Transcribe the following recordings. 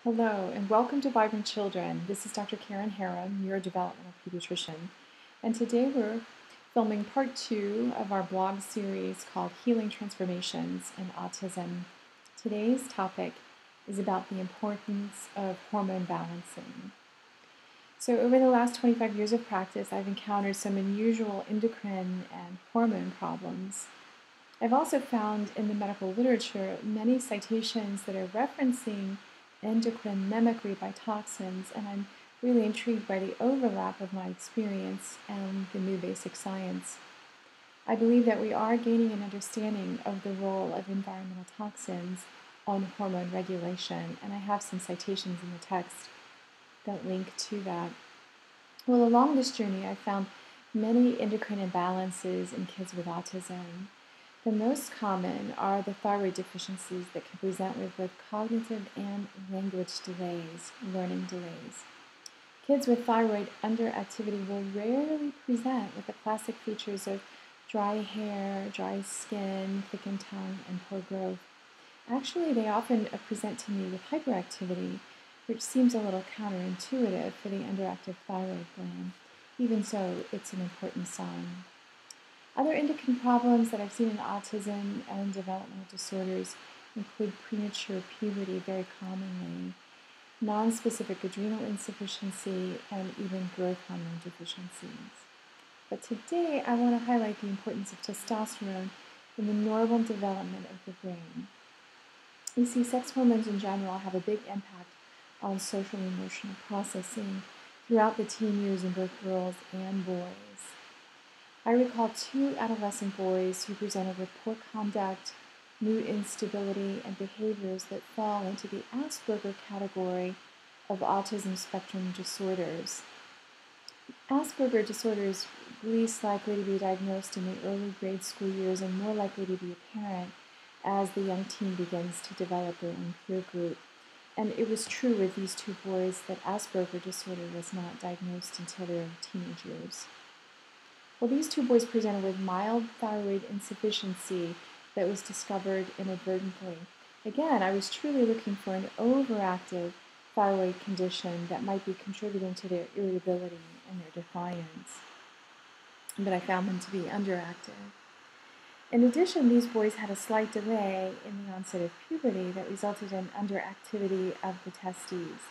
Hello, and welcome to Vibrant Children. This is Dr. Karen Harram, neurodevelopmental pediatrician, and today we're filming part 2 of our blog series called Healing Transformations in Autism. Today's topic is about the importance of hormone balancing. So over the last 25 years of practice, I've encountered some unusual endocrine and hormone problems. I've also found in the medical literature many citations that are referencing endocrine mimicry by toxins, and I'm really intrigued by the overlap of my experience and the new basic science. I believe that we are gaining an understanding of the role of environmental toxins on hormone regulation, and I have some citations in the text that link to that. Well, along this journey, I found many endocrine imbalances in kids with autism. The most common are the thyroid deficiencies that can present with both cognitive and language delays, learning delays. Kids with thyroid underactivity will rarely present with the classic features of dry hair, dry skin, thickened tongue, and poor growth. Actually, they often present to me with hyperactivity, which seems a little counterintuitive for the underactive thyroid gland. Even so, it's an important sign. Other endocrine problems that I've seen in autism and developmental disorders include premature puberty very commonly, nonspecific adrenal insufficiency, and even growth hormone deficiencies. But today I want to highlight the importance of testosterone in the normal development of the brain. You see, sex hormones in general have a big impact on social and emotional processing throughout the teen years in both girls and boys. I recall 2 adolescent boys who presented with poor conduct, mood instability, and behaviors that fall into the Asperger category of autism spectrum disorders. Asperger disorder is least likely to be diagnosed in the early grade school years and more likely to be apparent as the young teen begins to develop their own peer group. And it was true with these 2 boys that Asperger disorder was not diagnosed until their teenage years. Well, these 2 boys presented with mild thyroid insufficiency that was discovered inadvertently. Again, I was truly looking for an overactive thyroid condition that might be contributing to their irritability and their defiance, but I found them to be underactive. In addition, these boys had a slight delay in the onset of puberty that resulted in underactivity of the testes.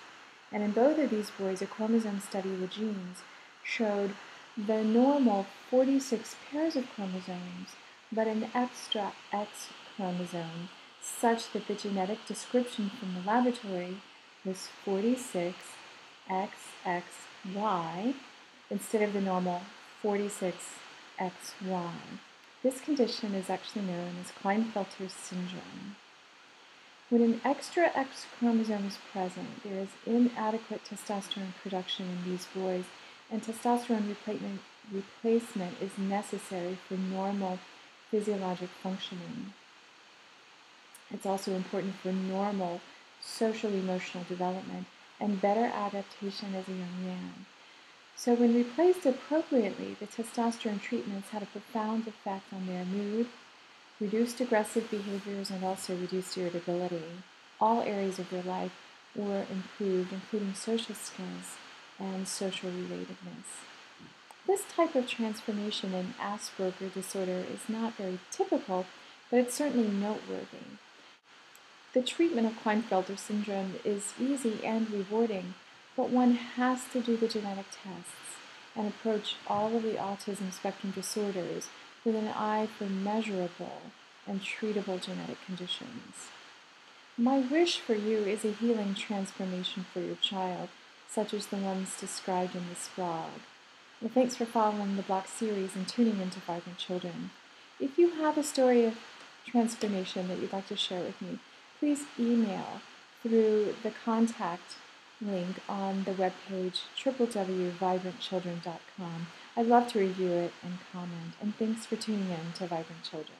And in both of these boys, a chromosome study of the genes showed the normal 46 pairs of chromosomes, but an extra X chromosome, such that the genetic description from the laboratory was 46XXY instead of the normal 46XY. This condition is actually known as Klinefelter syndrome. When an extra X chromosome is present, there is inadequate testosterone production in these boys, and testosterone replacement is necessary for normal physiologic functioning. It's also important for normal social-emotional development and better adaptation as a young man. So when replaced appropriately, the testosterone treatments had a profound effect on their mood, reduced aggressive behaviors, and also reduced irritability. All areas of their life were improved, including social skills and social relatedness. This type of transformation in Asperger disorder is not very typical, but it's certainly noteworthy. The treatment of Klinefelter syndrome is easy and rewarding, but one has to do the genetic tests and approach all of the autism spectrum disorders with an eye for measurable and treatable genetic conditions. My wish for you is a healing transformation for your child, such as the ones described in this blog. Well, thanks for following the blog series and tuning into Vibrant Children. If you have a story of transformation that you'd like to share with me, please email through the contact link on the webpage www.vibrantchildren.com. I'd love to review it and comment, and thanks for tuning in to Vibrant Children.